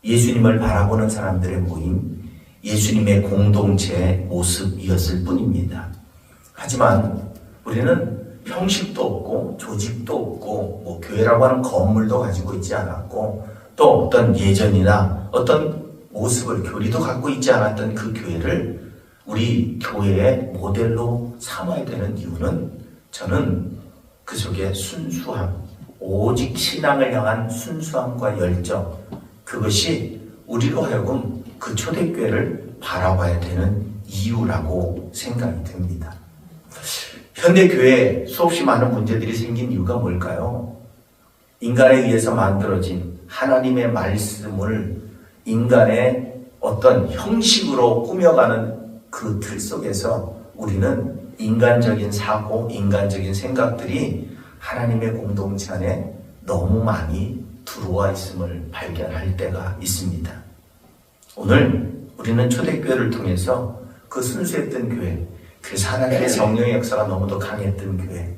예수님을 바라보는 사람들의 모임, 예수님의 공동체의 모습이었을 뿐입니다. 하지만 우리는 형식도 없고 조직도 없고 교회라고 하는 건물도 가지고 있지 않았고 또 어떤 예전이나 어떤 모습을 교리도 갖고 있지 않았던 그 교회를 우리 교회의 모델로 삼아야 되는 이유는 저는 그 속에 순수함, 오직 신앙을 향한 순수함과 열정, 그것이 우리로 하여금 그 초대교회를 바라봐야 되는 이유라고 생각이 됩니다. 현대교회에 수없이 많은 문제들이 생긴 이유가 뭘까요? 인간에 의해서 만들어진 하나님의 말씀을 인간의 어떤 형식으로 꾸며가는 그 틀 속에서 우리는 인간적인 사고, 인간적인 생각들이 하나님의 공동체 안에 너무 많이 들어와 있음을 발견할 때가 있습니다. 오늘 우리는 초대교회를 통해서 그 순수했던 교회, 그래서 하나님의 성령의 역사가 너무도 강했던 교회,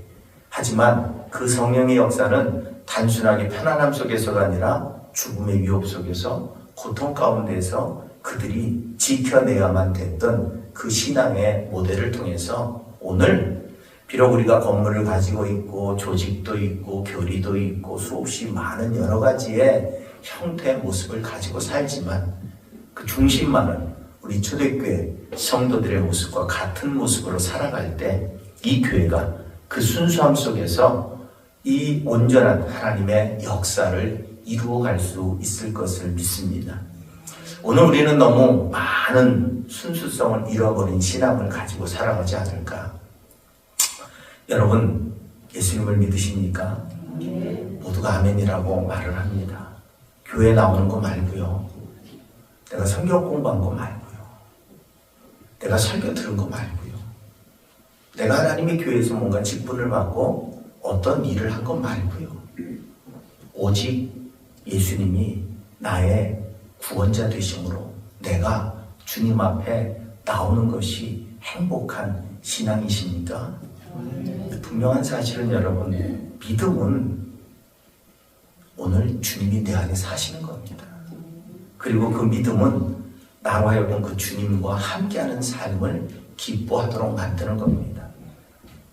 하지만 그 성령의 역사는 단순하게 편안함 속에서가 아니라 죽음의 위협 속에서 고통 가운데에서 그들이 지켜내야만 됐던 그 신앙의 모델을 통해서 오늘 비록 우리가 건물을 가지고 있고 조직도 있고 교리도 있고 수없이 많은 여러 가지의 형태의 모습을 가지고 살지만 그 중심만은 우리 초대교회 성도들의 모습과 같은 모습으로 살아갈 때 이 교회가 그 순수함 속에서 이 온전한 하나님의 역사를 이루어갈 수 있을 것을 믿습니다. 오늘 우리는 너무 많은 순수성을 잃어버린 신앙을 가지고 살아가지 않을까? 여러분, 예수님을 믿으십니까? 모두가 아멘이라고 말을 합니다. 교회 나오는 거 말고요. 내가 성경 공부한 거 말고요. 내가 설교 들은 거 말고요. 내가 하나님의 교회에서 뭔가 직분을 받고 어떤 일을 한 거 말고요. 오직 예수님이 나의 구원자 되심으로 내가 주님 앞에 나오는 것이 행복한 신앙이십니까? 분명한 사실은 여러분, 믿음은 오늘 주님이 내 안에 사시는 겁니다. 그리고 그 믿음은 나로 하여금 그 주님과 함께하는 삶을 기뻐하도록 만드는 겁니다.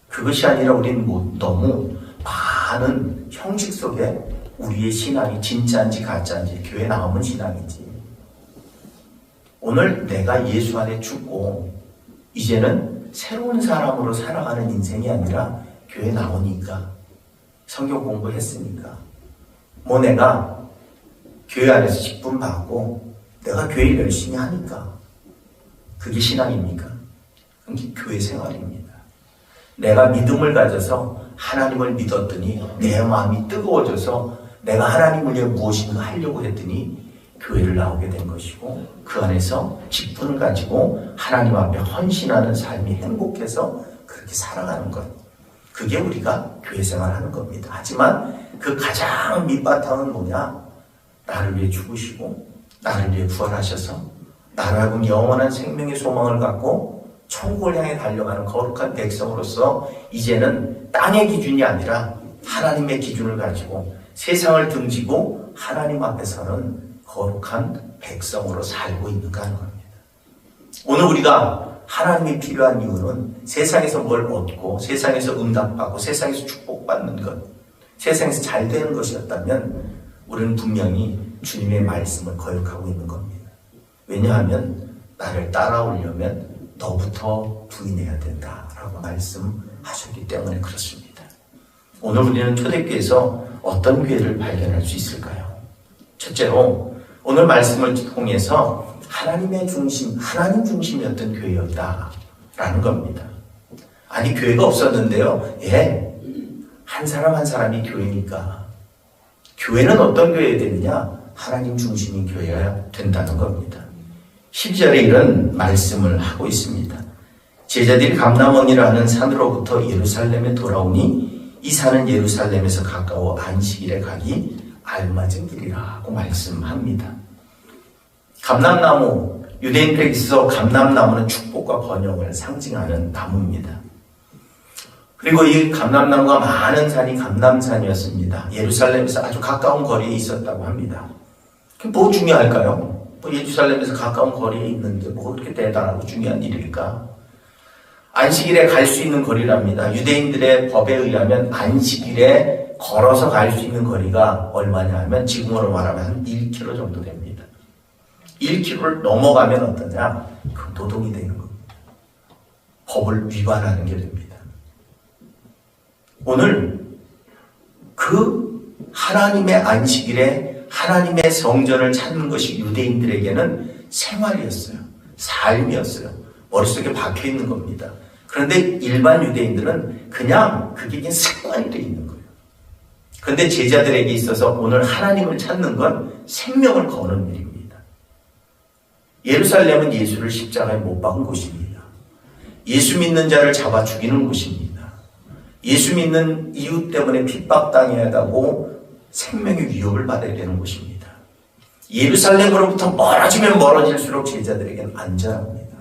그것이 아니라 우리는 너무 많은 형식 속에 우리의 신앙이 진짜인지 가짜인지, 교회 나오면 신앙이지. 오늘 내가 예수 안에 죽고 이제는 새로운 사람으로 살아가는 인생이 아니라 교회 나오니까, 성경 공부했으니까, 내가 교회 안에서 직분 받고 내가 교회를 열심히 하니까 그게 신앙입니까? 그게 교회 생활입니다. 내가 믿음을 가져서 하나님을 믿었더니 내 마음이 뜨거워져서 내가 하나님을 위해 무엇인가 하려고 했더니 교회를 나오게 된 것이고, 그 안에서 직분을 가지고 하나님 앞에 헌신하는 삶이 행복해서 그렇게 살아가는 것, 그게 우리가 교회 생활하는 겁니다. 하지만 그 가장 밑바탕은 뭐냐? 나를 위해 죽으시고 나를 위해 부활하셔서 나를 하여금 영원한 생명의 소망을 갖고 천국을 향해 달려가는 거룩한 백성으로서 이제는 땅의 기준이 아니라 하나님의 기준을 가지고 세상을 등지고 하나님 앞에서는 거룩한 백성으로 살고 있는가 하는 겁니다. 오늘 우리가 하나님이 필요한 이유는 세상에서 뭘 얻고 세상에서 응답받고 세상에서 축복받는 것, 세상에서 잘 되는 것이었다면 우리는 분명히 주님의 말씀을 거역하고 있는 겁니다. 왜냐하면 나를 따라오려면 너부터 부인해야 된다라고 말씀하셨기 때문에 그렇습니다. 오늘 우리는 초대교회에서 어떤 교회를 발견할 수 있을까요? 첫째로 오늘 말씀을 통해서 하나님의 중심, 하나님 중심이었던 교회였다라는 겁니다. 아니, 교회가 없었는데요. 한 사람 한 사람이 교회니까. 교회는 어떤 교회여야 되느냐? 하나님 중심인 교회여야 된다는 겁니다. 10절에 이런 말씀을 하고 있습니다. 제자들이 감람원이라는 산으로부터 예루살렘에 돌아오니 이 산은 예루살렘에서 가까워 안식일에 가기 알맞은 길이라고 말씀합니다. 감람나무, 유대인들에게 있어서 감람나무는 축복과 번영을 상징하는 나무입니다. 그리고 이 감람나무가 많은 산이 감람산이었습니다. 예루살렘에서 아주 가까운 거리에 있었다고 합니다. 그게 뭐 중요할까요? 뭐 예루살렘에서 가까운 거리에 있는데 뭐 그렇게 대단하고 중요한 일일까? 안식일에 갈 수 있는 거리랍니다. 유대인들의 법에 의하면 안식일에 걸어서 갈 수 있는 거리가 얼마냐 하면 지금으로 말하면 한 1km 정도 됩니다. 1km를 넘어가면 어떠냐? 그 노동이 되는 겁니다. 법을 위반하는 게 됩니다. 오늘 그 하나님의 안식일에 하나님의 성전을 찾는 것이 유대인들에게는 생활이었어요. 삶이었어요. 머릿속에 박혀있는 겁니다. 그런데 일반 유대인들은 그냥 그게 습관이 되어 있는 거예요. 그런데 제자들에게 있어서 오늘 하나님을 찾는 건 생명을 거는 일입니다. 예루살렘은 예수를 십자가에 못 박은 곳입니다. 예수 믿는 자를 잡아 죽이는 곳입니다. 예수 믿는 이유 때문에 핍박당해야 하고 생명의 위협을 받아야 되는 곳입니다. 예루살렘으로부터 멀어지면 멀어질수록 제자들에게는 안전합니다.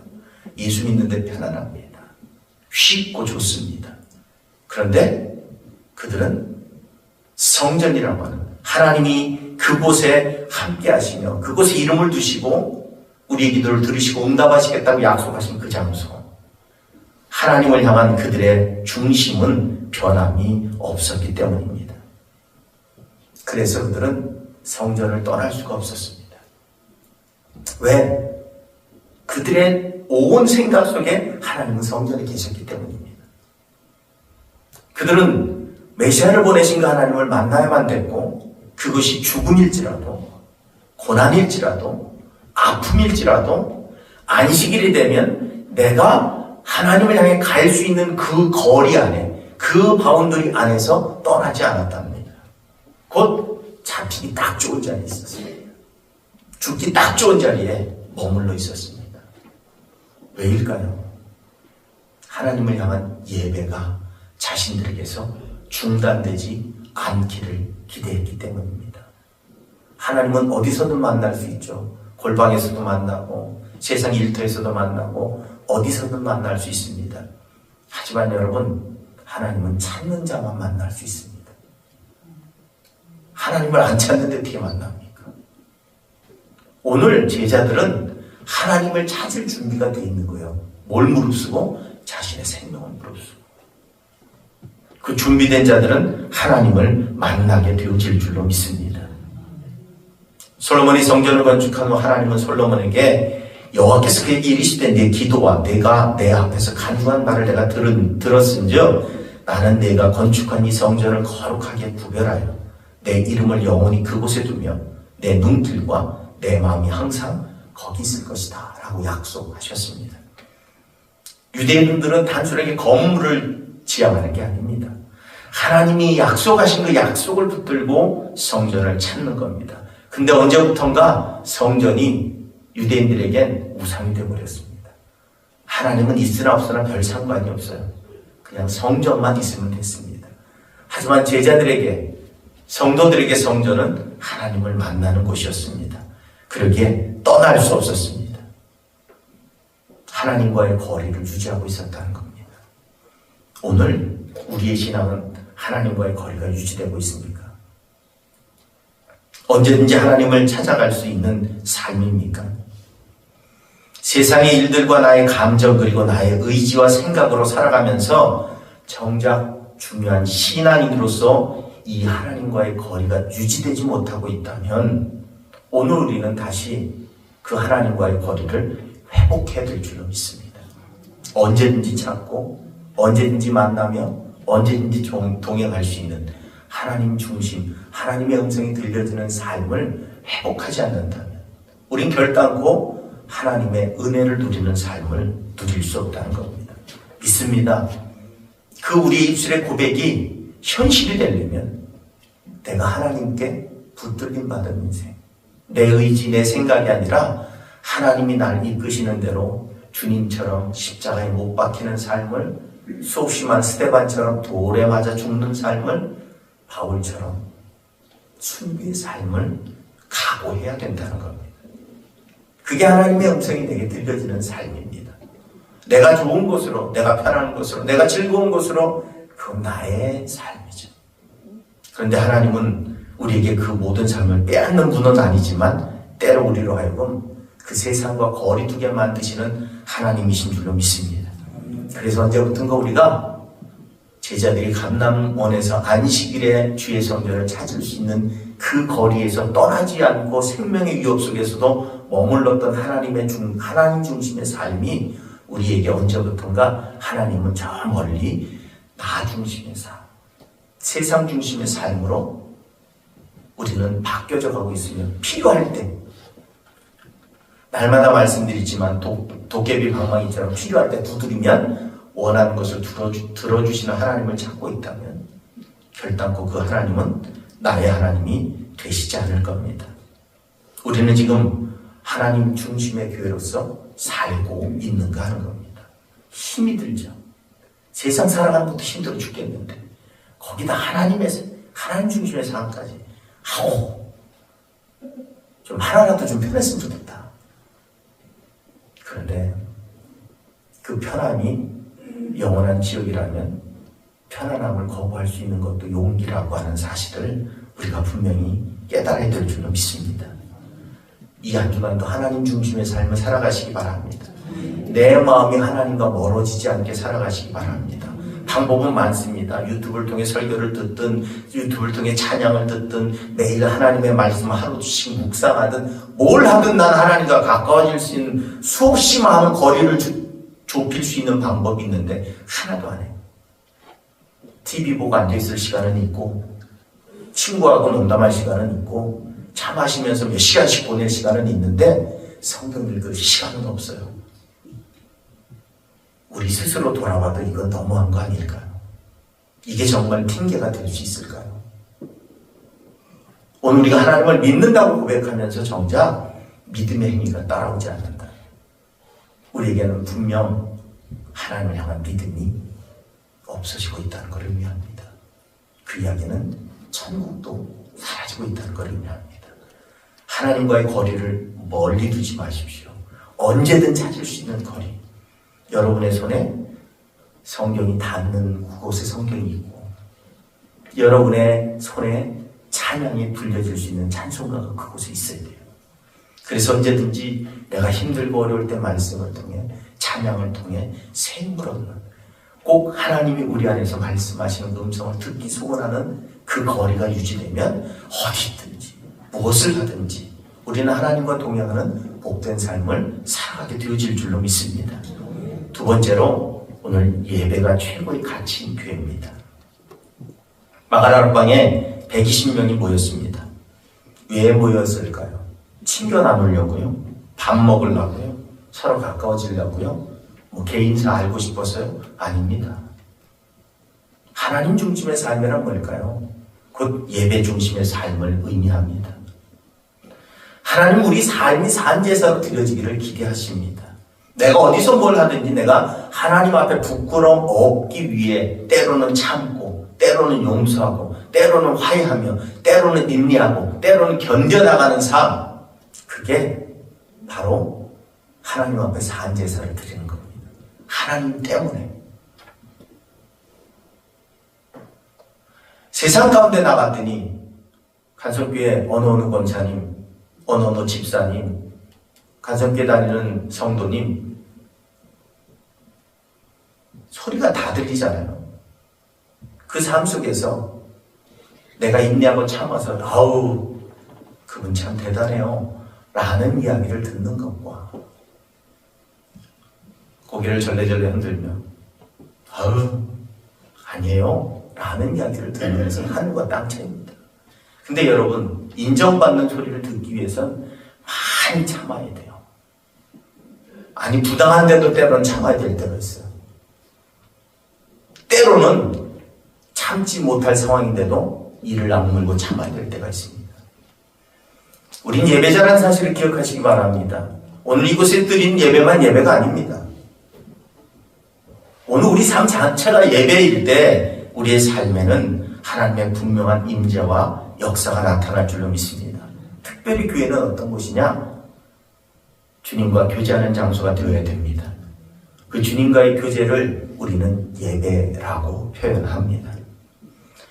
예수 믿는데 편안합니다. 쉽고 좋습니다. 그런데 그들은 성전이라고 하는 하나님이 그곳에 함께 하시며 그곳에 이름을 두시고 우리의 기도를 들으시고 응답하시겠다고 약속하신 그 장소, 하나님을 향한 그들의 중심은 변함이 없었기 때문입니다. 그래서 그들은 성전을 떠날 수가 없었습니다. 왜? 그들의 온 생각 속에 하나님은 성전에 계셨기 때문입니다. 그들은 메시아를 보내신 그 하나님을 만나야만 됐고 그것이 죽음일지라도 고난일지라도 아픔일지라도 안식일이 되면 내가 하나님을 향해 갈 수 있는 그 거리 안에 그 바운더리 안에서 떠나지 않았답니다. 곧 잡히기 딱 좋은 자리에 있었습니다. 죽기 딱 좋은 자리에 머물러 있었습니다. 왜일까요? 하나님을 향한 예배가 자신들에게서 중단되지 않기를 기대했기 때문입니다. 하나님은 어디서든 만날 수 있죠. 골방에서도 만나고 세상 일터에서도 만나고 어디서든 만날 수 있습니다. 하지만 여러분, 하나님은 찾는 자만 만날 수 있습니다. 하나님을 안 찾는데 어떻게 만납니까? 오늘 제자들은 하나님을 찾을 준비가 되어 있는 거예요. 뭘 무릅쓰고? 자신의 생명을 무릅쓰고. 그 준비된 자들은 하나님을 만나게 되어질 줄로 믿습니다. 솔로몬이 성전을 건축한 후 하나님은 솔로몬에게 여호와께서 그에게 이르시되 내 기도와 내가 내 앞에서 간구한 말을 내가 들었은즉 나는 내가 건축한 이 성전을 거룩하게 구별하여 내 이름을 영원히 그곳에 두며 내 눈길과 내 마음이 항상 거기 있을 것이다 라고 약속하셨습니다. 유대인들은 단순하게 건물을 지향하는 게 아닙니다. 하나님이 약속하신 그 약속을 붙들고 성전을 찾는 겁니다. 근데 언제부턴가 성전이 유대인들에겐 우상이 되어버렸습니다. 하나님은 있으나 없으나 별 상관이 없어요. 그냥 성전만 있으면 됐습니다. 하지만 제자들에게, 성도들에게 성전은 하나님을 만나는 곳이었습니다. 그러기에 떠날 수 없었습니다. 하나님과의 거리를 유지하고 있었다는 겁니다. 오늘 우리의 신앙은 하나님과의 거리가 유지되고 있습니까? 언제든지 하나님을 찾아갈 수 있는 삶입니까? 세상의 일들과 나의 감정 그리고 나의 의지와 생각으로 살아가면서 정작 중요한 신앙인으로서 이 하나님과의 거리가 유지되지 못하고 있다면 오늘 우리는 다시 그 하나님과의 거리를 회복해야 될 줄로 믿습니다. 언제든지 찾고 언제든지 만나며 언제든지 동행할 수 있는 하나님 중심, 하나님의 음성이 들려지는 삶을 회복하지 않는다면 우린 결단코 하나님의 은혜를 누리는 삶을 누릴 수 없다는 겁니다. 믿습니다. 그 우리의 입술의 고백이 현실이 되려면 내가 하나님께 붙들림 받은 인생, 내 의지, 내 생각이 아니라 하나님이 날 이끄시는 대로 주님처럼 십자가에 못 박히는 삶을, 수없이만 스데반처럼 돌에 맞아 죽는 삶을, 바울처럼 순교의 삶을 각오해야 된다는 겁니다. 그게 하나님의 음성이 내게 들려지는 삶입니다. 내가 좋은 곳으로, 내가 편한 곳으로, 내가 즐거운 곳으로, 그건 나의 삶이죠. 그런데 하나님은 우리에게 그 모든 삶을 빼앗는 분은 아니지만 때로 우리로 하여금 그 세상과 거리 두게 만드시는 하나님이신 줄로 믿습니다. 그래서 언제부턴가 우리가 제자들이 감람원에서 안식일에 주의 성전을 찾을 수 있는 그 거리에서 떠나지 않고 생명의 위협 속에서도 머물렀던 하나님 중심의 삶이 우리에게 언제부턴가 하나님은 저 멀리 나 중심의 삶, 세상 중심의 삶으로 우리는 바뀌어져 가고 있으면 필요할 때, 날마다 말씀드리지만 도깨비 방망이처럼 필요할 때 두드리면 원하는 것을 들어주시는 하나님을 찾고 있다면 결단코 그 하나님은 나의 하나님이 되시지 않을 겁니다. 우리는 지금 하나님 중심의 교회로서 살고 있는가 하는 겁니다. 힘이 들죠. 세상 살아가는 것도 힘들어 죽겠는데 거기다 하나님 중심의 상황까지 좀 하나라도 좀 편했으면 좋겠다. 그런데 그 편함이 영원한 지옥이라면 편안함을 거부할 수 있는 것도 용기라고 하는 사실을 우리가 분명히 깨달아야 될 줄로 믿습니다. 이 한 주간도 하나님 중심의 삶을 살아가시기 바랍니다. 내 마음이 하나님과 멀어지지 않게 살아가시기 바랍니다. 방법은 많습니다. 유튜브를 통해 설교를 듣든 유튜브를 통해 찬양을 듣든 매일 하나님의 말씀을 하루씩 묵상하든 뭘 하든 난 하나님과 가까워질 수 있는 수없이 많은 거리를 좁힐 수 있는 방법이 있는데 하나도 안 해요. TV 보고 앉아있을 시간은 있고 친구하고 농담할 시간은 있고 차 마시면서 몇 시간씩 보낼 시간은 있는데 성경 읽을 시간은 없어요. 우리 스스로 돌아봐도 이건 너무한 거 아닐까요? 이게 정말 핑계가 될 수 있을까요? 오늘 우리가 하나님을 믿는다고 고백하면서 정작 믿음의 행위가 따라오지 않는다. 우리에게는 분명 하나님을 향한 믿음이 없어지고 있다는 것을 의미합니다. 그 이야기는 천국도 사라지고 있다는 것을 의미합니다. 하나님과의 거리를 멀리 두지 마십시오. 언제든 찾을 수 있는 거리. 여러분의 손에 성경이 닿는 그곳에 성경이 있고 여러분의 손에 찬양이 불려질 수 있는 찬송가가 그곳에 있어야 돼요. 그래서 언제든지 내가 힘들고 어려울 때 말씀을 통해 찬양을 통해 샘물 얻는 꼭 하나님이 우리 안에서 말씀하시는 그 음성을 듣기 소원하는 그 거리가 유지되면 어디든지 무엇을 하든지 우리는 하나님과 동행하는 복된 삶을 살아가게 되어질 줄로 믿습니다. 두 번째로 오늘 예배가 최고의 가치인 교회입니다. 마가다락방에 120명이 모였습니다. 왜 모였을까요? 친교 나누려고요? 밥 먹으려고요? 서로 가까워지려고요? 개인사 알고 싶어서요? 아닙니다. 하나님 중심의 삶이란 뭘까요? 곧 예배 중심의 삶을 의미합니다. 하나님 우리 삶이 산제사로 드려지기를 기대하십니다. 내가 어디서 뭘 하든지 내가 하나님 앞에 부끄러움 없기 위해 때로는 참고 때로는 용서하고 때로는 화해하며 때로는 인내하고 때로는 견뎌나가는 삶, 그게 바로 하나님 앞에 산제사를 드리는 겁니다. 하나님 때문에. 세상 가운데 나갔더니 간섭교회 어느 권사님, 어느 집사님, 간섭교회 다니는 성도님 소리가 다 들리잖아요. 그 삶 속에서 내가 인내하고 참아서 아우 그분 참 대단해요 라는 이야기를 듣는 것과 고개를 절레절레 흔들며 아우 아니에요 라는 이야기를 들으면서 하늘과 땅 차이입니다. 근데 여러분 인정받는 소리를 듣기 위해선 많이 참아야 돼요. 아니 부당한데도 때로는 참아야 될 때가 있어요. 때로는 참지 못할 상황인데도 이를 악물고 참아야 될 때가 있습니다. 우린 예배자라는 사실을 기억하시기 바랍니다. 오늘 이곳에 드린 예배만 예배가 아닙니다. 오늘 우리 삶 자체가 예배일 때 우리의 삶에는 하나님의 분명한 임재와 역사가 나타날 줄로 믿습니다. 특별히 교회는 어떤 곳이냐? 주님과 교제하는 장소가 되어야 됩니다. 그 주님과의 교제를 우리는 예배라고 표현합니다.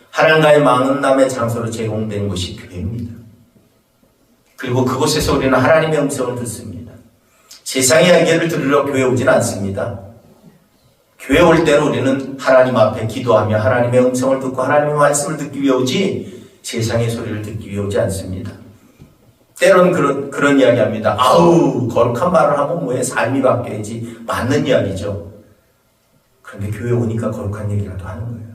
하나님과의 만남의 장소로 제공된 곳이 교회입니다. 그리고 그곳에서 우리는 하나님의 음성을 듣습니다. 세상의 이야기를 들으러 교회 오진 않습니다. 교회 올 때는 우리는 하나님 앞에 기도하며 하나님의 음성을 듣고 하나님의 말씀을 듣기 위해 오지 세상의 소리를 듣기 위해 오지 않습니다. 때론 그런 이야기 합니다. 아우, 거룩한 말을 하면 뭐해, 삶이 바뀌어야지. 맞는 이야기죠. 그런데 교회 오니까 거룩한 얘기라도 하는 거예요.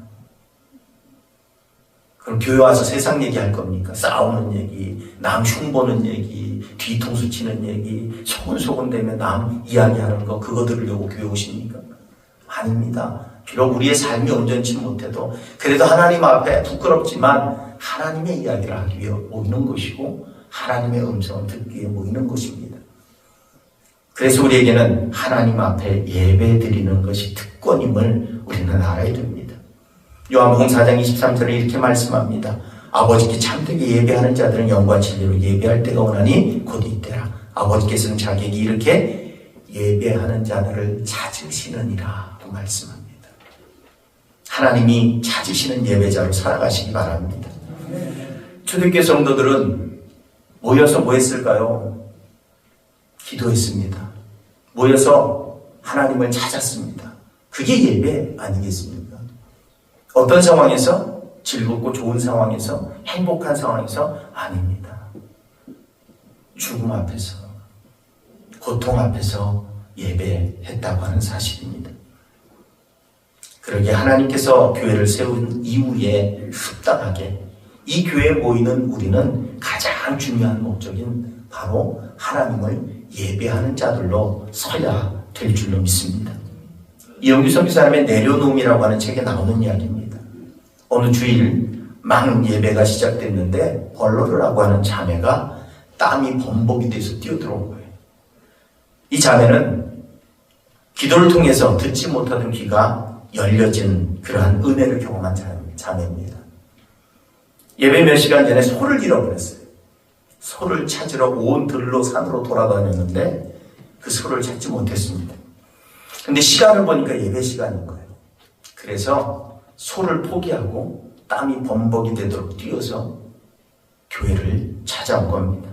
그럼 교회 와서 세상 얘기할 겁니까? 싸우는 얘기, 남 흉보는 얘기, 뒤통수 치는 얘기, 소곤소곤 되면 남 이야기하는 거, 그거 들으려고 교회 오십니까? 아닙니다. 비록 우리의 삶이 온전치 못해도 그래도 하나님 앞에 부끄럽지만 하나님의 이야기를 하기 위해 모이는 것이고 하나님의 음성을 듣기 위해 모이는 것입니다. 그래서 우리에게는 하나님 앞에 예배 드리는 것이 특권임을 우리는 알아야 됩니다. 요한복음 4장 23절에 이렇게 말씀합니다. 아버지께 참되게 예배하는 자들은 영과 진리로 예배할 때가 오나니 곧 이때라. 아버지께서는 자기에게 이렇게 예배하는 자들을 찾으시느니라 또 말씀합니다. 하나님이 찾으시는 예배자로 살아가시기 바랍니다. 초대교회 성도들은 모여서 뭐 했을까요? 기도했습니다. 모여서 하나님을 찾았습니다. 그게 예배 아니겠습니까? 어떤 상황에서? 즐겁고 좋은 상황에서? 행복한 상황에서? 아닙니다. 죽음 앞에서, 고통 앞에서 예배했다고 하는 사실입니다. 그러기에 하나님께서 교회를 세운 이후에 합당하게 이 교회에 모이는 우리는 가장 중요한 목적인 바로 하나님을 예배하는 자들로 서야 될 줄로 믿습니다. 이영규 선교사님의 내려놓음이라고 하는 책에 나오는 이야기입니다. 어느 주일 막 예배가 시작됐는데 벌로르라고 하는 자매가 땀이 범벅이 돼서 뛰어들어온 거예요. 이 자매는 기도를 통해서 듣지 못하던 귀가 열려진 그러한 은혜를 경험한 자매입니다. 예배 몇 시간 전에 소를 잃어버렸어요. 소를 찾으러 온 들로 산으로 돌아다녔는데 그 소를 찾지 못했습니다. 근데 시간을 보니까 예배 시간인 거예요. 그래서 소를 포기하고 땀이 범벅이 되도록 뛰어서 교회를 찾아온 겁니다.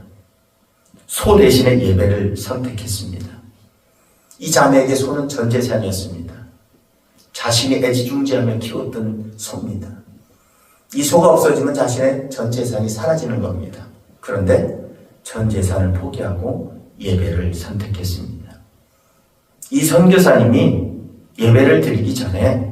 소 대신에 예배를 선택했습니다. 이 자매에게 소는 전 재산이었습니다. 자신이 애지중지하며 키웠던 소입니다. 이 소가 없어지면 자신의 전 재산이 사라지는 겁니다. 그런데 전 재산을 포기하고 예배를 선택했습니다. 이 선교사님이 예배를 드리기 전에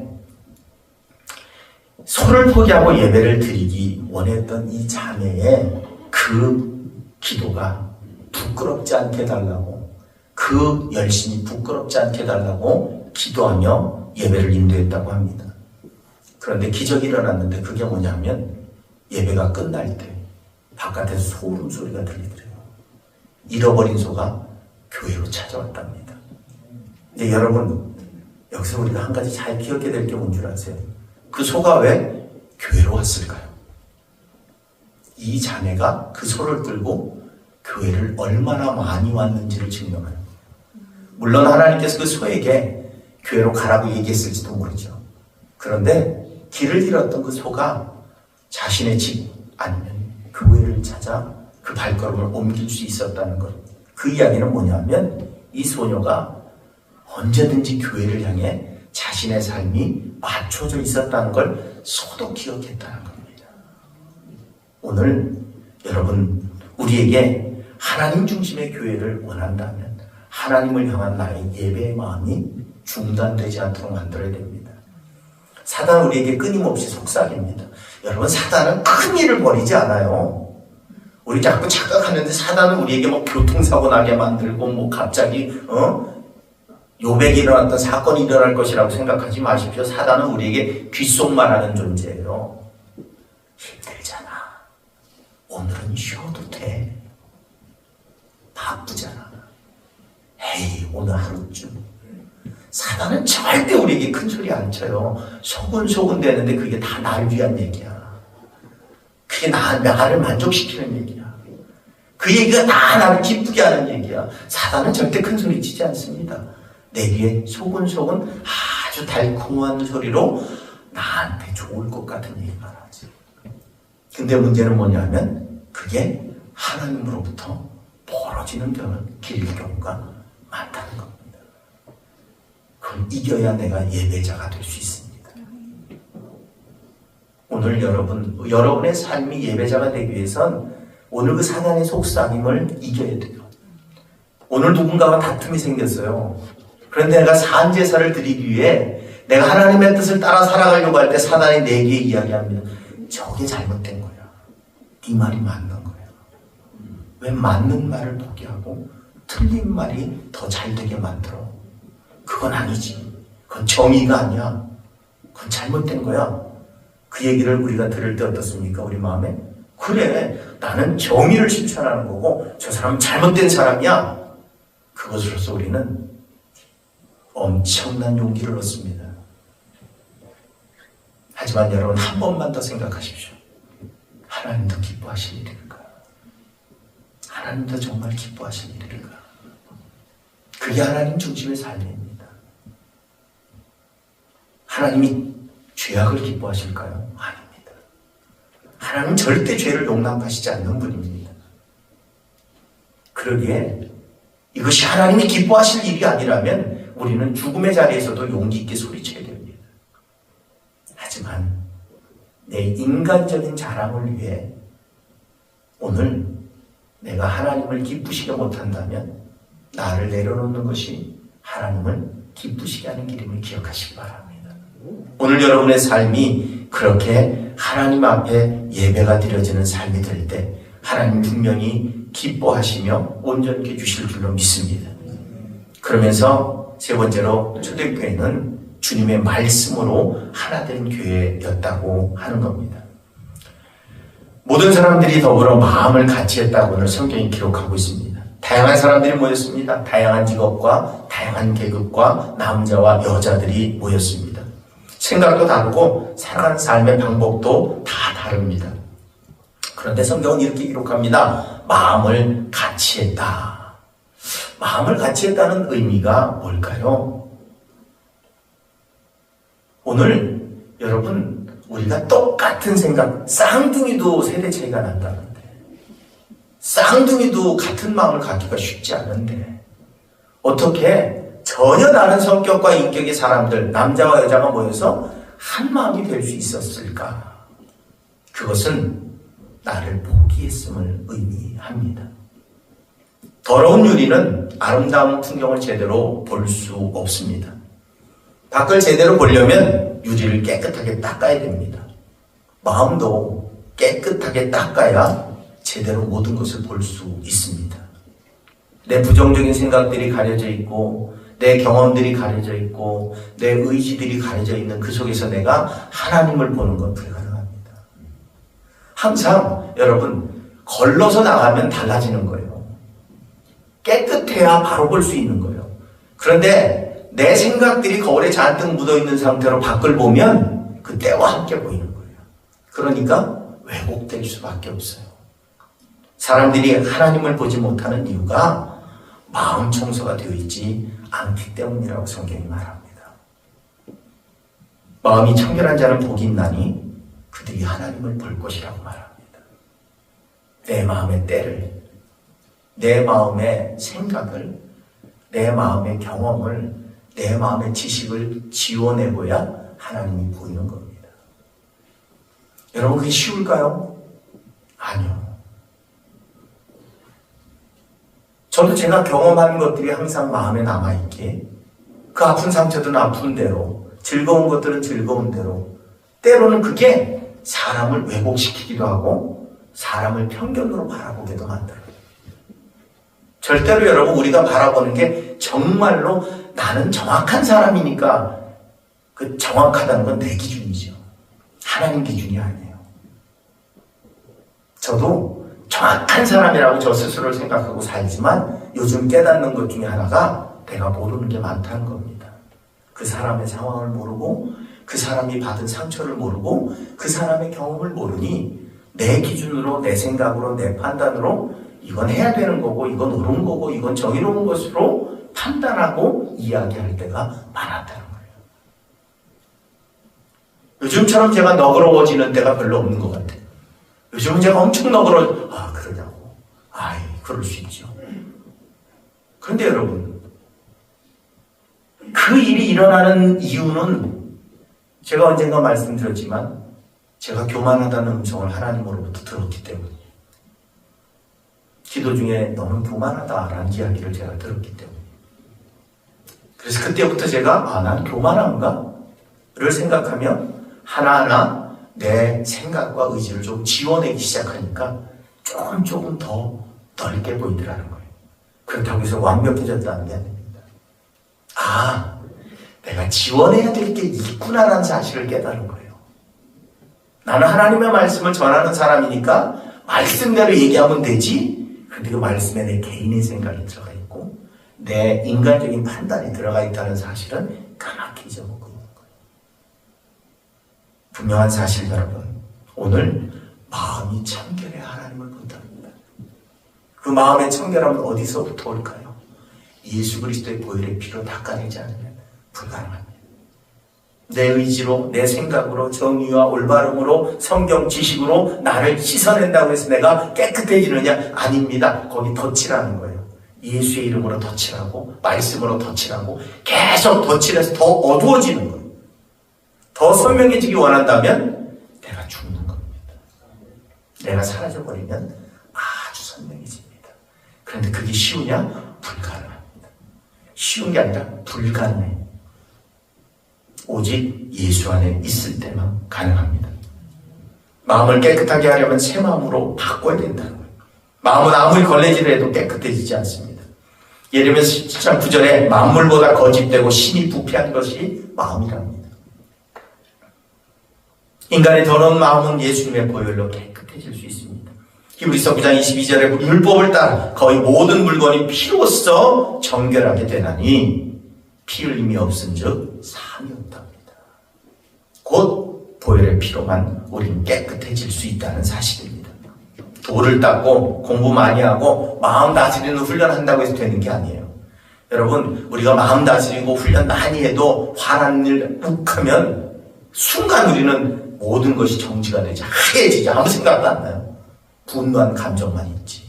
소를 포기하고 예배를 드리기 원했던 이 자매의 그 기도가 부끄럽지 않게 해달라고, 그 열심이 부끄럽지 않게 해달라고 기도하며 예배를 인도했다고 합니다. 그런데 기적이 일어났는데 그게 뭐냐면 예배가 끝날 때 바깥에서 소름 소리가 들리더래요. 잃어버린 소가 교회로 찾아왔답니다. 근데 여러분, 여기서 우리가 한 가지 잘 기억해야 될 게 뭔 줄 아세요? 그 소가 왜 교회로 왔을까요? 이 자매가 그 소를 끌고 교회를 얼마나 많이 왔는지를 증명하는 거예요. 물론 하나님께서 그 소에게 교회로 가라고 얘기했을지도 모르죠. 그런데 길을 잃었던 그 소가 자신의 집 아니면 교회를 찾아 그 발걸음을 옮길 수 있었다는 것. 그 이야기는 뭐냐면 이 소녀가 언제든지 교회를 향해 자신의 삶이 맞춰져 있었다는 걸 소도 기억했다는 겁니다. 오늘 여러분, 우리에게 하나님 중심의 교회를 원한다면 하나님을 향한 나의 예배의 마음이 중단되지 않도록 만들어야 됩니다. 사단은 우리에게 끊임없이 속삭입니다. 여러분, 사단은 큰 일을 벌이지 않아요. 우리 자꾸 착각하는데 사단은 우리에게 뭐 교통사고 나게 만들고 뭐 갑자기 요백이 일어났던 사건이 일어날 것이라고 생각하지 마십시오. 사단은 우리에게 귓속말하는 존재예요. 힘들잖아. 오늘은 쉬어도 돼. 바쁘잖아. 에이, 오늘 하루쯤. 사단은 절대 우리에게 큰 소리 안 쳐요. 소근소근 되는데 그게 다 나를 위한 얘기야. 그게 나를 만족시키는 얘기야. 그 얘기가 다 나를 기쁘게 하는 얘기야. 사단은 절대 큰 소리 치지 않습니다. 내 귀에 소근소근 아주 달콤한 소리로 나한테 좋을 것 같은 얘기만 하지. 근데 문제는 뭐냐면 그게 하나님으로부터 멀어지는 길일 경우가 많다는 겁니다. 그걸 이겨야 내가 예배자가 될 수 있습니다. 오늘 여러분의 삶이 예배자가 되기 위해선 오늘 그 사단의 속삭임을 이겨야 돼요. 오늘 누군가와 다툼이 생겼어요. 그런데 내가 산제사를 드리기 위해 내가 하나님의 뜻을 따라 살아가려고 할 때 사단이 내게 이야기합니다. 저게 잘못된 거야. 네 말이 맞는 거야. 왜 맞는 말을 포기하고 틀린 말이 더 잘되게 만들어? 그건 아니지. 그건 정의가 아니야. 그건 잘못된 거야. 그 얘기를 우리가 들을 때 어떻습니까? 우리 마음에? 그래, 나는 정의를 실천하는 거고 저 사람은 잘못된 사람이야. 그것으로서 우리는 엄청난 용기를 얻습니다. 하지만 여러분, 한 번만 더 생각하십시오. 하나님도 기뻐하실 일일까? 하나님도 정말 기뻐하실 일일까? 그게 하나님 중심의 삶입니다. 하나님이 죄악을 기뻐하실까요? 아닙니다. 하나님은 절대 죄를 용납하시지 않는 분입니다. 그러기에 이것이 하나님이 기뻐하실 일이 아니라면 우리는 죽음의 자리에서도 용기 있게 소리쳐야 됩니다. 하지만 내 인간적인 자랑을 위해 오늘 내가 하나님을 기쁘시게 못한다면 나를 내려놓는 것이 하나님을 기쁘시게 하는 길임을 기억하시기 바랍니다. 오늘 여러분의 삶이 그렇게 하나님 앞에 예배가 드려지는 삶이 될 때 하나님 분명히 기뻐하시며 온전케 주실 줄로 믿습니다. 그러면서 세 번째로 초대교회는 주님의 말씀으로 하나 된 교회였다고 하는 겁니다. 모든 사람들이 더불어 마음을 같이 했다고 오늘 성경이 기록하고 있습니다. 다양한 사람들이 모였습니다. 다양한 직업과 다양한 계급과 남자와 여자들이 모였습니다. 생각도 다르고 살아가는 삶의 방법도 다 다릅니다. 그런데 성경은 이렇게 기록합니다. 마음을 같이 했다. 마음을 같이 했다는 의미가 뭘까요? 오늘 여러분, 우리가 똑같은 생각, 쌍둥이도 세대 차이가 난다는데, 쌍둥이도 같은 마음을 갖기가 쉽지 않은데 어떻게 전혀 다른 성격과 인격의 사람들, 남자와 여자가 모여서 한 마음이 될 수 있었을까? 그것은 나를 포기했음을 의미합니다. 더러운 유리는 아름다운 풍경을 제대로 볼 수 없습니다. 밖을 제대로 보려면 유리를 깨끗하게 닦아야 됩니다. 마음도 깨끗하게 닦아야 제대로 모든 것을 볼 수 있습니다. 내 부정적인 생각들이 가려져 있고 내 경험들이 가려져 있고 내 의지들이 가려져 있는 그 속에서 내가 하나님을 보는 건 불가능합니다. 항상 여러분, 걸러서 나가면 달라지는 거예요. 깨끗해야 바로 볼 수 있는 거예요. 그런데 내 생각들이 거울에 잔뜩 묻어있는 상태로 밖을 보면 그 때와 함께 보이는 거예요. 그러니까 왜곡될 수밖에 없어요. 사람들이 하나님을 보지 못하는 이유가 마음 청소가 되어 있지 않기 때문이라고 성경이 말합니다. 마음이 청결한 자는 복이 있나니 그들이 하나님을 볼 것이라고 말합니다. 내 마음의 때를, 내 마음의 생각을, 내 마음의 경험을, 내 마음의 지식을 지워내고야 하나님이 보이는 겁니다. 여러분, 그게 쉬울까요? 아니요. 저도 제가 경험한 것들이 항상 마음에 남아있기에 그 아픈 상처들은 아픈 대로, 즐거운 것들은 즐거운 대로, 때로는 그게 사람을 왜곡시키기도 하고 사람을 편견으로 바라보게도 만들어요. 절대로 여러분, 우리가 바라보는 게 정말로 나는 정확한 사람이니까 그 정확하다는 건 내 기준이죠. 하나님 기준이 아니에요. 저도 정확한 사람이라고 저 스스로를 생각하고 살지만 요즘 깨닫는 것 중에 하나가 내가 모르는 게 많다는 겁니다. 그 사람의 상황을 모르고 그 사람이 받은 상처를 모르고 그 사람의 경험을 모르니 내 기준으로, 내 생각으로, 내 판단으로 이건 해야 되는 거고 이건 옳은 거고 이건 정의로운 것으로 판단하고 이야기할 때가 많았다는 거예요. 요즘처럼 제가 너그러워지는 때가 별로 없는 것 같아요. 요즘은 제가 엄청 그러냐고. 그럴 수 있죠. 그런데 여러분, 그 일이 일어나는 이유는 제가 언젠가 말씀드렸지만 제가 교만하다는 음성을 하나님으로부터 들었기 때문이에요. 기도 중에 너는 교만하다라는 이야기를 제가 들었기 때문에. 그래서 그때부터 제가 난 교만한가? 를 생각하며 하나하나 내 생각과 의지를 좀 지워내기 시작하니까 조금 더 넓게 보이더라는 거예요. 그렇다고 해서 완벽해졌다는 게 아닙니다. 내가 지워내야 될 게 있구나라는 사실을 깨달은 거예요. 나는 하나님의 말씀을 전하는 사람이니까 말씀대로 얘기하면 되지. 그런데 그 말씀에 내 개인의 생각이 들어가 있고 내 인간적인 판단이 들어가 있다는 사실은 까맣게 잊어먹고 있는 거예요. 분명한 사실 여러분, 오늘 마음이 청결해야 하나님을 본답니다. 그 마음의 청결함은 어디서부터 올까요? 예수 그리스도의 보혈의 피로 닦아내지 않으면 불가능합니다. 내 의지로, 내 생각으로, 정의와 올바름으로, 성경 지식으로 나를 씻어낸다고 해서 내가 깨끗해지느냐? 아닙니다. 거기 덧칠하는 거예요. 예수의 이름으로 덧칠하고 말씀으로 덧칠하고 계속 덧칠해서 더 어두워지는 거예요. 더 선명해지기 원한다면 내가 죽는 겁니다. 내가 사라져버리면 아주 선명해집니다. 그런데 그게 쉬우냐? 불가능합니다. 쉬운 게 아니라 불가능해요. 오직 예수 안에 있을 때만 가능합니다. 마음을 깨끗하게 하려면 새 마음으로 바꿔야 된다는 거예요. 마음은 아무리 걸레질을 해도 깨끗해지지 않습니다. 예레미야서 17장 9절에 만물보다 거짓되고 신이 부패한 것이 마음이랍니다. 인간의 더러운 마음은 예수님의 보혈로 깨끗해질 수 있습니다. 히브리서 9장 22절에 율법을 따라 거의 모든 물건이 피로써 정결하게 되나니 피 흘림이 없은즉 사함이 없답니다. 곧 보혈의 피로만 우리는 깨끗해질 수 있다는 사실입니다. 돌을 닦고 공부 많이 하고 마음 다스리는 훈련한다고 해서 되는 게 아니에요. 여러분, 우리가 마음 다스리고 훈련 많이 해도 화난 일 욱하면 순간 우리는 모든 것이 정지가 되지, 하얘지지, 아무 생각도 안 나요. 분노한 감정만 있지.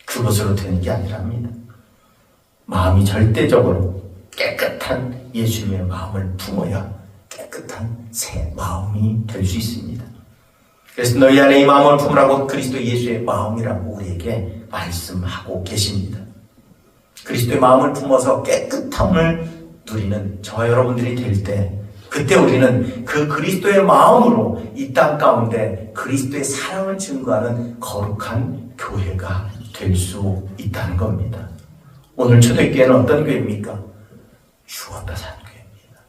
그것으로 되는 게 아니랍니다. 마음이 절대적으로 깨끗한 예수님의 마음을 품어야 깨끗한 새 마음이 될 수 있습니다. 그래서 너희 안에 이 마음을 품으라고 그리스도 예수의 마음이라고 우리에게 말씀하고 계십니다. 그리스도의 마음을 품어서 깨끗함을 누리는 저와 여러분들이 될 때, 그때 우리는 그 그리스도의 마음으로 이 땅 가운데 그리스도의 사랑을 증거하는 거룩한 교회가 될 수 있다는 겁니다. 오늘 초대교회는 어떤 교회입니까? 죽었다 산 교회입니다.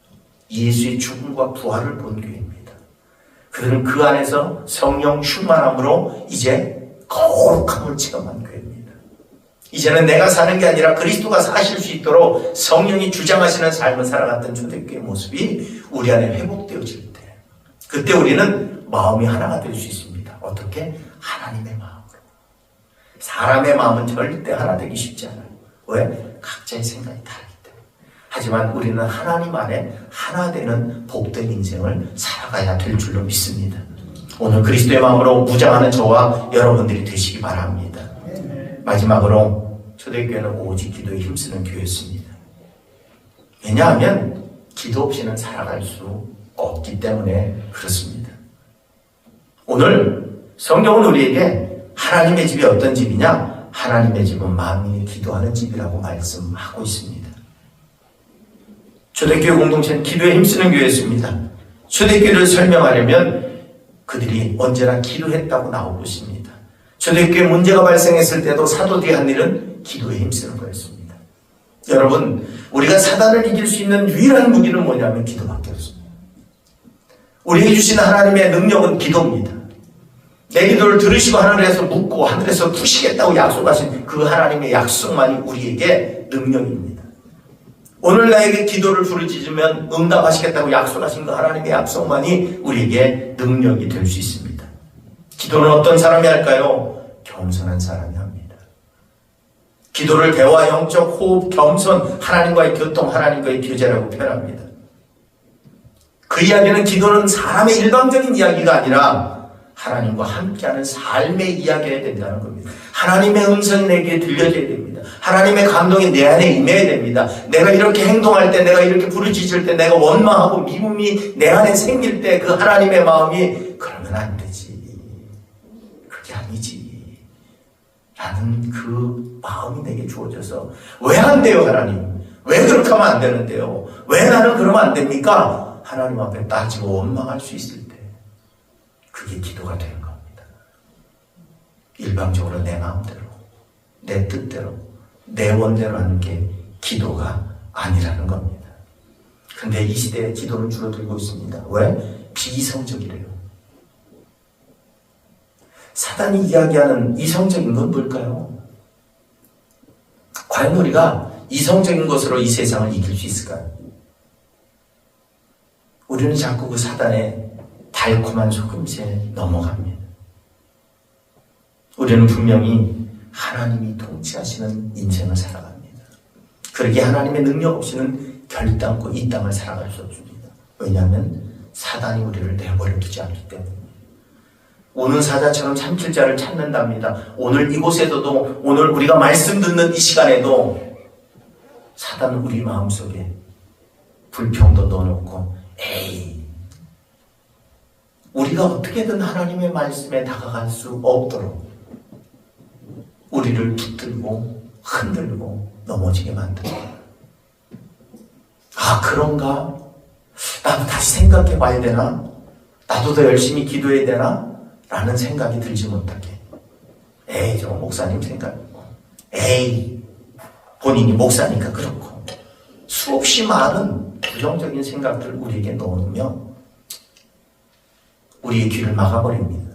예수의 죽음과 부활을 본 교회입니다. 그들은 그 안에서 성령 충만함으로 이제 거룩함을 체험한 교회입니다. 이제는 내가 사는 게 아니라 그리스도가 사실 수 있도록 성령이 주장하시는 삶을 살아갔던 초대교회의 모습이 우리 안에 회복되어질 때, 그때 우리는 마음이 하나가 될 수 있습니다. 어떻게? 하나님의 마음으로. 사람의 마음은 절대 하나 되기 쉽지 않아요. 왜? 각자의 생각이 다르기 때문에. 하지만 우리는 하나님 안에 하나 되는 복된 인생을 살아가야 될 줄로 믿습니다. 오늘 그리스도의 마음으로 무장하는 저와 여러분들이 되시기 바랍니다. 마지막으로 초대교회는 오직 기도에 힘쓰는 교회였습니다. 왜냐하면 기도 없이는 살아갈 수 없기 때문에 그렇습니다. 오늘 성경은 우리에게 하나님의 집이 어떤 집이냐? 하나님의 집은 만민이 기도하는 집이라고 말씀하고 있습니다. 초대교회 공동체는 기도에 힘쓰는 교회였습니다. 초대교회를 설명하려면 그들이 언제나 기도했다고 나오고 있습니다. 초대교회 문제가 발생했을 때도 사도들이 한 일은 기도에 힘쓰는 거였습니다. 여러분, 우리가 사단을 이길 수 있는 유일한 무기는 뭐냐면 기도밖에 없습니다. 우리에게 주신 하나님의 능력은 기도입니다. 내 기도를 들으시고 하늘에서 묻고 하늘에서 푸시겠다고 약속하신 그 하나님의 약속만이 우리에게 능력입니다. 오늘 나에게 기도를 부르짖으면 응답하시겠다고 약속하신 그 하나님의 약속만이 우리에게 능력이 될 수 있습니다. 기도는 어떤 사람이 할까요? 겸손한 사람이 합니다. 기도를 대화, 영적 호흡, 겸손, 하나님과의 교통, 하나님과의 교제라고 표현합니다. 그 이야기는 기도는 사람의 일방적인 이야기가 아니라 하나님과 함께하는 삶의 이야기해야 된다는 겁니다. 하나님의 음성이 내게 들려져야 됩니다. 하나님의 감동이 내 안에 임해야 됩니다. 내가 이렇게 행동할 때, 내가 이렇게 부르짖을 때, 내가 원망하고 미움이 내 안에 생길 때 그 하나님의 마음이 그러면 안 되지, 그게 아니지 라는 그 마음이 내게 주어져서 왜 안 돼요 하나님? 왜 그렇게 하면 안 되는데요? 왜 나는 그러면 안 됩니까? 하나님 앞에 따지고 원망할 수 있을 때 그게 기도가 되는 겁니다. 일방적으로 내 마음대로, 내 뜻대로, 내 원대로 하는 게 기도가 아니라는 겁니다. 근데 이 시대에 기도는 줄어들고 있습니다. 왜? 비이성적이래요. 사단이 이야기하는 이성적인 건 뭘까요? 과연 우리가 이성적인 것으로 이 세상을 이길 수 있을까요? 우리는 자꾸 그 사단의 달콤한 속임새에 넘어갑니다. 우리는 분명히 하나님이 통치하시는 인생을 살아갑니다. 그러기에 하나님의 능력 없이는 결단코 이 땅을 살아갈 수 없습니다. 왜냐하면 사단이 우리를 내버려 두지 않기 때문입니다. 오는 사자처럼 참칠 자를 찾는답니다. 오늘 이곳에서도, 오늘 우리가 말씀 듣는 이 시간에도 사단은 우리 마음속에 불평도 넣어놓고, 에이, 우리가 어떻게든 하나님의 말씀에 다가갈 수 없도록 우리를 붙들고 흔들고 넘어지게 만듭니다. 아, 그런가? 나도 다시 생각해 봐야 되나? 나도 더 열심히 기도해야 되나? 라는 생각이 들지 못하게. 에이, 저 목사님 생각이고, 에이, 본인이 목사니까 그렇고, 수없이 많은 부정적인 생각들을 우리에게 넣으며 우리의 귀를 막아버립니다.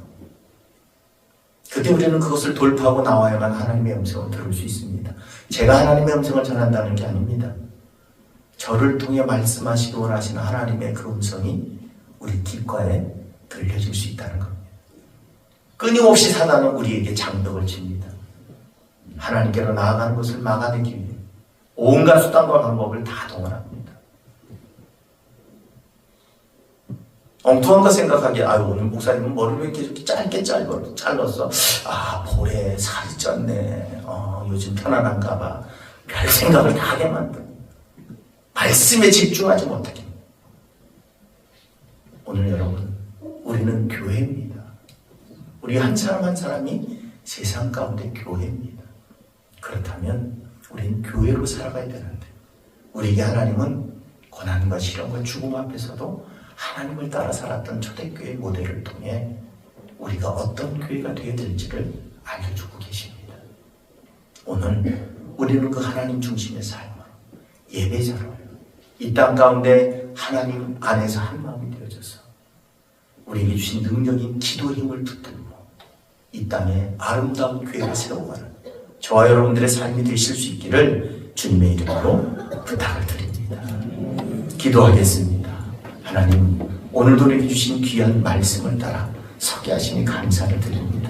그때 우리는 그것을 돌파하고 나와야만 하나님의 음성을 들을 수 있습니다. 제가 하나님의 음성을 전한다는 게 아닙니다. 저를 통해 말씀하시기 원하시는 하나님의 그 음성이 우리 귓가에 들려질 수 있다는 겁니다. 끊임없이 사단은 우리에게 장벽을 칩니다. 하나님께로 나아가는 것을 막아내기 위해 온갖 수단과 방법을 다 동원합니다. 엉뚱한 거 생각하기에, 아유, 오늘 목사님은 머리를 왜 이렇게 짧게 잘랐어? 아, 볼에 살이 쪘네. 요즘 편안한가 봐. 별 생각을 다 하게 만듭니다. 말씀에 집중하지 못하게. 오늘 여러분, 우리는 교회입니다. 우리 한 사람 한 사람이 세상 가운데 교회입니다. 그렇다면 우리는 교회로 살아가야 되는데, 우리에게 하나님은 고난과 시련과 죽음 앞에서도 하나님을 따라 살았던 초대교회 모델을 통해 우리가 어떤 교회가 되어야 될지를 알려주고 계십니다. 오늘 우리는 그 하나님 중심의 삶으로, 예배자로 이 땅 가운데 하나님 안에서 한 마음이 되어져서 우리에게 주신 능력인 기도 힘을 붙들고 이 땅에 아름다운 교회를 세워가는 저와 여러분들의 삶이 되실 수 있기를 주님의 이름으로 부탁을 드립니다. 기도하겠습니다. 하나님, 오늘도 우리에게 주신 귀한 말씀을 따라 서게 하시니 감사를 드립니다.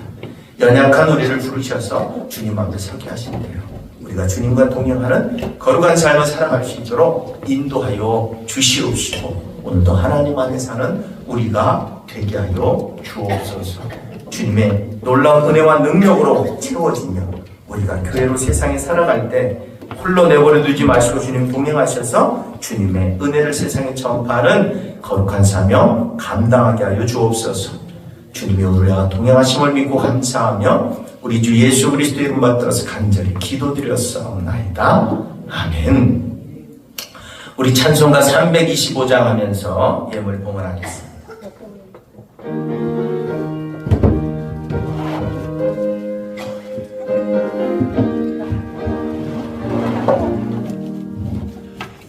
연약한 우리를 부르셔서 주님 앞에 서게 하신대요. 우리가 주님과 동행하는 거룩한 삶을 살아갈 수 있도록 인도하여 주시옵시고, 오늘도 하나님 안에 사는 우리가 되게 하여 주옵소서. 주님의 놀라운 은혜와 능력으로 채워지며 우리가 교회로 세상에 살아갈 때 홀로 내버려 두지 마시고 주님 동행하셔서 주님의 은혜를 세상에 전파하는 거룩한 사명 감당하게 하여 주옵소서. 주님이 우리와 동행하심을 믿고 감사하며 우리 주 예수 그리스도의 이름 받들어서 간절히 기도드렸사옵나이다. 아멘. 우리 찬송가 325장 하면서 예물 봉헌하겠습니다.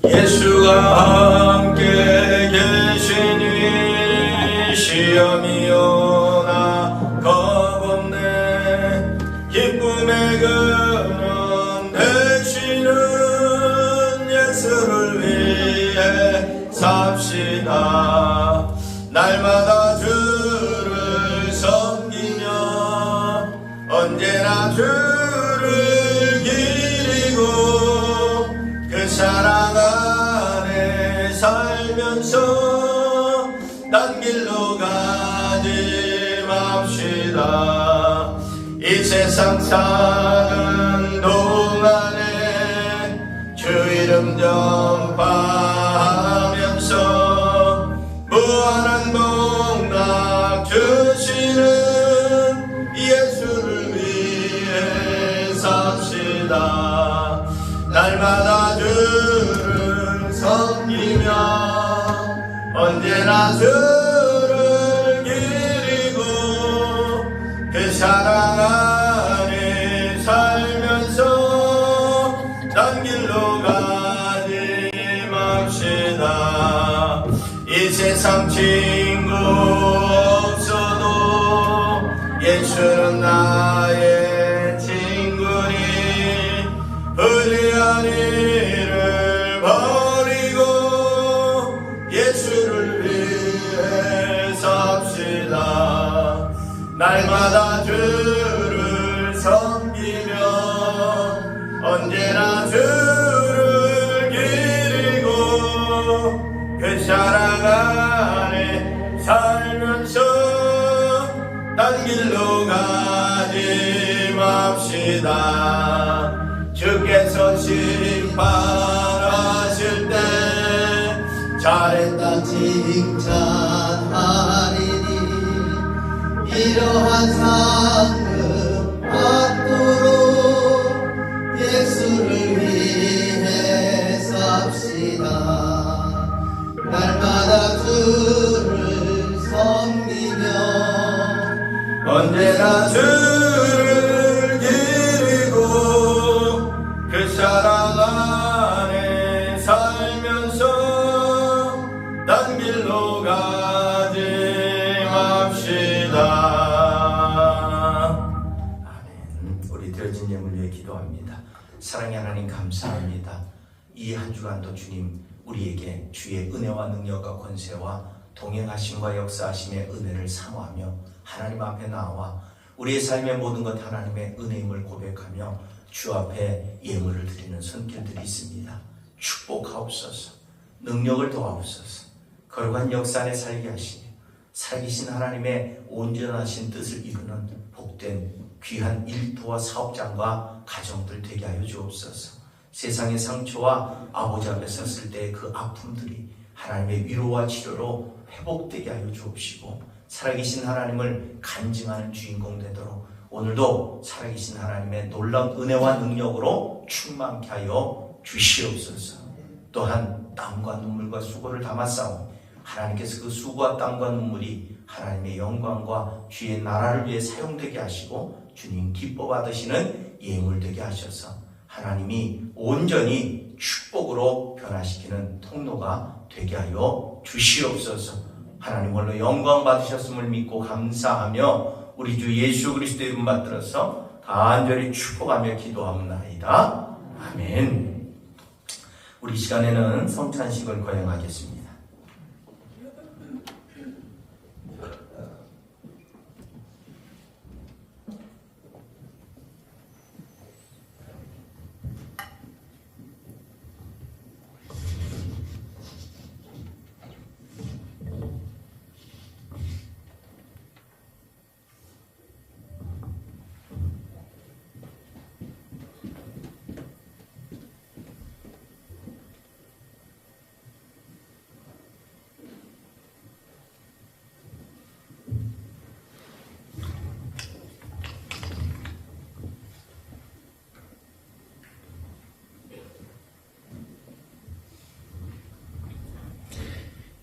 예수가 함께 계시니 시험이 오나 겁없네. 기쁨의 근원 되시는 예수를 위해 삽시다. 날마다 주를 섬기며 언제나 주를 기리고 그 사랑 안에 살면서 딴 길로 가지 마. 세상 사는 동안에 주 이름 전파하면서 무한한 복락 주시는 예수를 위해 삽시다. 날마다 주를 섬기며 언제나 주를 기리고 그 사랑 안에 살면서 딴 길로 가지 맙시다. 이 세상 친구 없어도 예수는 나의 친구니 불리한 일을 버리고 예수를 위해 삽시다. 날마다 주를 섬기며 언제나 주를 기리고 그 사랑 안에 살면서 딴 길로 가지 맙시다. 주께서 심판하실 때 잘했다 칭찬하리니 이러한 상급 받도록 예수를 위해 삽시다. 날마다 주를 섬기며 언제나 주를 기리고 그 사랑 안에 살면서 딴 길로 가지 맙시다. 아멘. 우리 드려진 예물 위해 기도합니다. 사랑의 하나님 감사합니다. 이 한 주간도 주님 우리에게 주의 은혜와 능력과 권세와 동행하심과 역사하심의 은혜를 사모하며 하나님 앞에 나와 우리의 삶의 모든 것 하나님의 은혜임을 고백하며 주 앞에 예물을 드리는 손길들이 있습니다. 축복하옵소서. 능력을 도와옵소서. 거룩한 역사 안에 살게 하시며 살기신 하나님의 온전하신 뜻을 이루는 복된 귀한 일터와 사업장과 가정들 되게 하여 주옵소서. 세상의 상처와 아버지 앞에 섰을 때의 그 아픔들이 하나님의 위로와 치료로 회복되게 하여 주옵시고 살아계신 하나님을 간증하는 주인공 되도록 오늘도 살아계신 하나님의 놀라운 은혜와 능력으로 충만케 하여 주시옵소서. 또한 땀과 눈물과 수고를 담아 싸운 하나님께서 그 수고와 땀과 눈물이 하나님의 영광과 주의 나라를 위해 사용되게 하시고 주님 기뻐 받으시는 예물 되게 하셔서 하나님이 온전히 축복으로 변화시키는 통로가 되게 하여 주시옵소서. 하나님 홀로 영광 받으셨음을 믿고 감사하며 우리 주 예수 그리스도의 이름 받들어서 간절히 축복하며 기도하옵나이다. 아멘. 우리 시간에는 성찬식을 거행하겠습니다.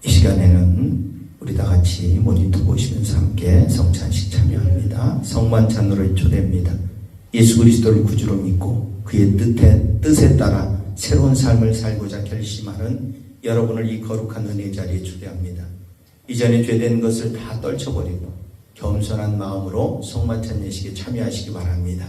이 시간에는 우리 다 같이 모니터 보시면서 함께 성찬식 참여합니다. 성만찬으로 초대합니다. 예수 그리스도를 구주로 믿고 그의 뜻에 따라 새로운 삶을 살고자 결심하는 여러분을 이 거룩한 은혜 자리에 초대합니다. 이전에 죄된 것을 다 떨쳐버리고 겸손한 마음으로 성만찬 예식에 참여하시기 바랍니다.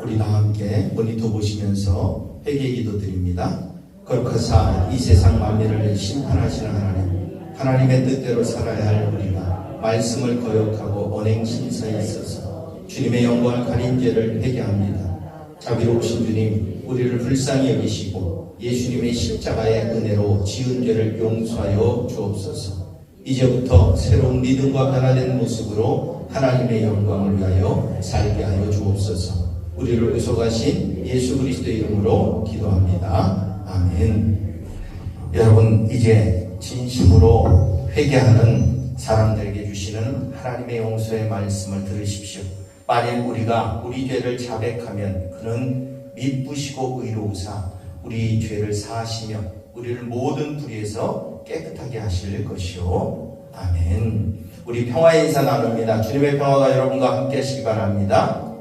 우리 다 함께 모니터 보시면서 회개 기도 드립니다. 거룩하사 이 세상 만민을 심판하시는 하나님, 하나님의 뜻대로 살아야 할 우리가 말씀을 거역하고 언행 신사에 있어서 주님의 영광을 가린 죄를 회개합니다. 자비로우신 주님, 우리를 불쌍히 여기시고 예수님의 십자가의 은혜로 지은 죄를 용서하여 주옵소서. 이제부터 새로운 믿음과 변화된 모습으로 하나님의 영광을 위하여 살게 하여 주옵소서. 우리를 구속하신 예수 그리스도의 이름으로 기도합니다. 아멘. 여러분, 이제 진심으로 회개하는 사람들에게 주시는 하나님의 용서의 말씀을 들으십시오. 만일 우리가 우리 죄를 자백하면 그는 미쁘시고 의로우사 우리 죄를 사하시며 우리를 모든 불의에서 깨끗하게 하실 것이요. 아멘. 우리 평화의 인사 나눕니다. 주님의 평화가 여러분과 함께 하시기 바랍니다.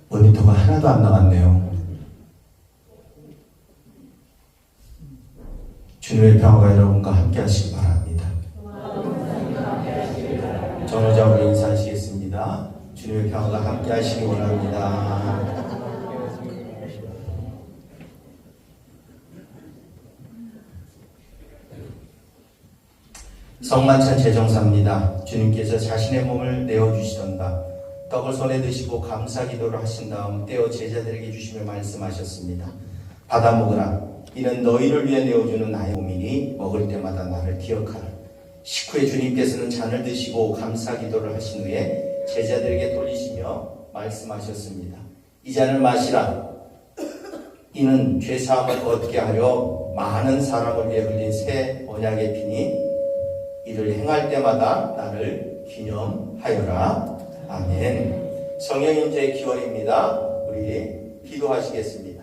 모니터가 하나도 안 나갔네요. 주님의 평화가 여러분과 함께 하시기 바랍니다. 전호자으로 인사하시겠습니다. 주님의 평화가 함께 하시기 원합니다. 성만찬 제정사입니다. 주님께서 자신의 몸을 내어주시던가 떡을 손에 드시고 감사 기도를 하신 다음 떼어 제자들에게 주시며 말씀하셨습니다. 받아 먹으라. 이는 너희를 위해 내어주는 나의 몸이니 먹을 때마다 나를 기억하라. 식후에 주님께서는 잔을 드시고 감사 기도를 하신 후에 제자들에게 돌리시며 말씀하셨습니다. 이 잔을 마시라. 이는 죄사함을 얻게 하려 많은 사람을 위해 흘린 새 언약의 피니 이를 행할 때마다 나를 기념하여라. 아멘. 성령 임재의 기원입니다. 우리 기도하시겠습니다.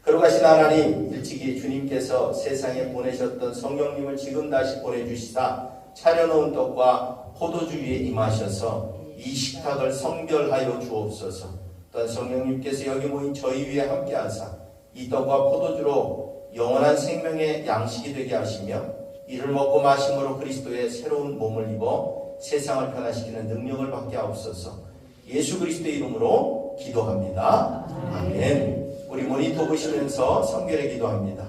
거룩하신 하나님, 일찍이 주님께서 세상에 보내셨던 성령님을 지금 다시 보내주시사 차려놓은 떡과 포도주 위에 임하셔서 이 식탁을 성별하여 주옵소서. 또한 성령님께서 여기 모인 저희 위에 함께하사 이 떡과 포도주로 영원한 생명의 양식이 되게 하시며 이를 먹고 마심으로 그리스도의 새로운 몸을 입어 세상을 변화시키는 능력을 받게 하옵소서. 예수 그리스도의 이름으로 기도합니다. 아멘. 우리 모니터 보시면서 성결에 기도합니다.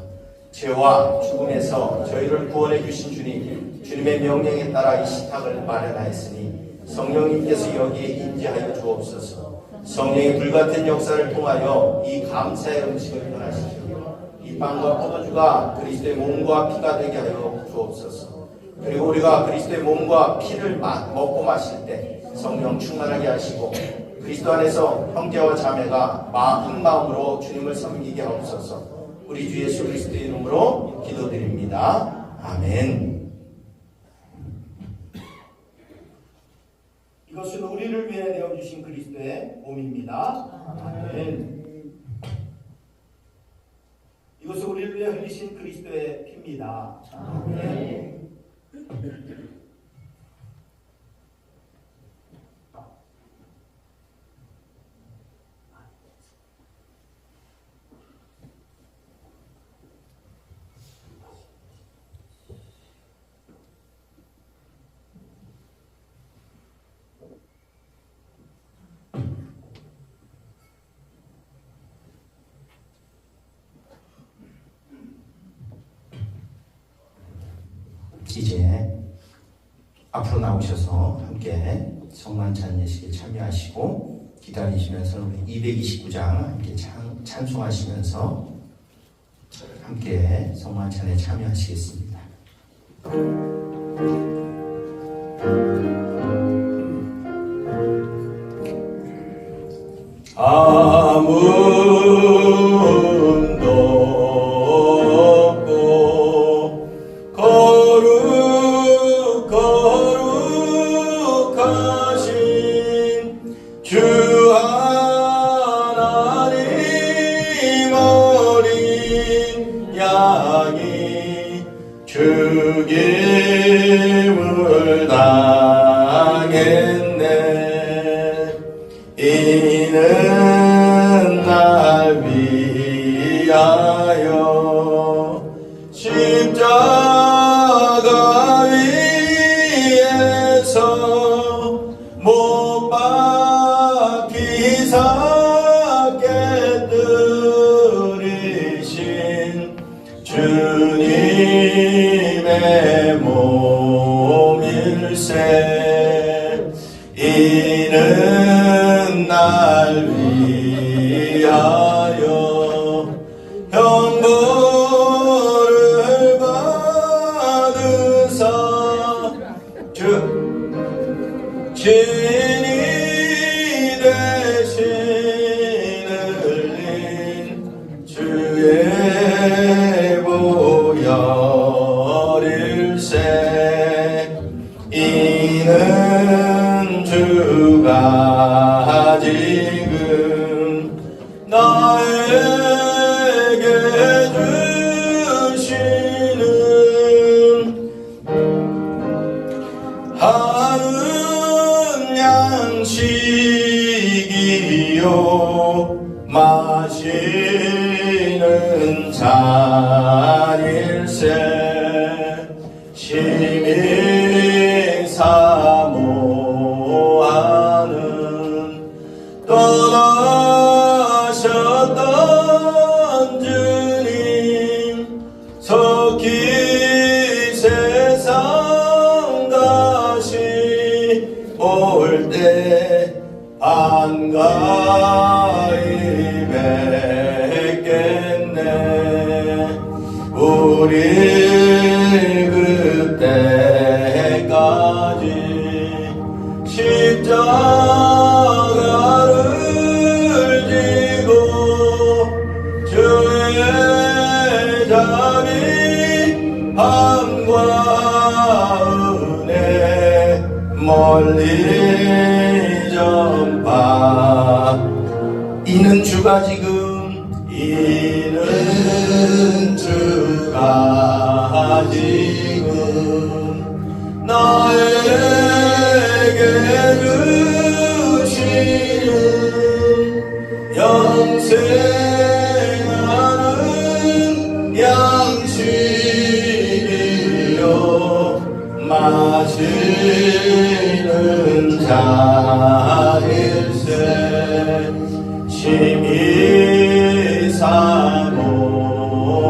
죄와 죽음에서 저희를 구원해 주신 주님, 주님의 명령에 따라 이 식탁을 마련하였으니 성령님께서 여기에 임재하여 주옵소서. 성령의 불같은 역사를 통하여 이 감사의 음식을 변화시키며 이 빵과 포도주가 그리스도의 몸과 피가 되게 하여 주옵소서. 그리고 우리가 그리스도의 몸과 피를 먹고 마실 때 성령 충만하게 하시고 그리스도 안에서 형제와 자매가 한 마음으로 주님을 섬기게 하옵소서. 우리 주 예수 그리스도의 이름으로 기도드립니다. 아멘. 이것은 우리를 위해 내어주신 그리스도의 몸입니다. 아멘. 이것은 우리를 위해 흘리신 그리스도의 피입니다. 아멘. 이제 앞으로 나오셔서 함께 성만찬 예식에 참여하시고 기다리시면서 우리 229장 함께 찬송하시면서 함께 성만찬에 참여하시겠습니다. 죽임을 당했네. 이는 날 위하여 십자가 위에서 못 박히사 깨뜨리신 주님의 몸일세. 이는 날 위하여 형 진이 대신 흘린 주의 보혈일세 이는 주가 지금 나에게 주시는 하는 양식이요 마시는 잔일세 심히 사모하는 떠나셨던 주님 속히 세상 다시 올 때 반가이 뵙겠네 우리 그때까지 십자가를 지고 주의 자비 함과 은혜 멀리 전파 이는 주가 지금 이는 주가 지금 나에게 주시는 영생하는 양식이요 마시는 잔일세 심히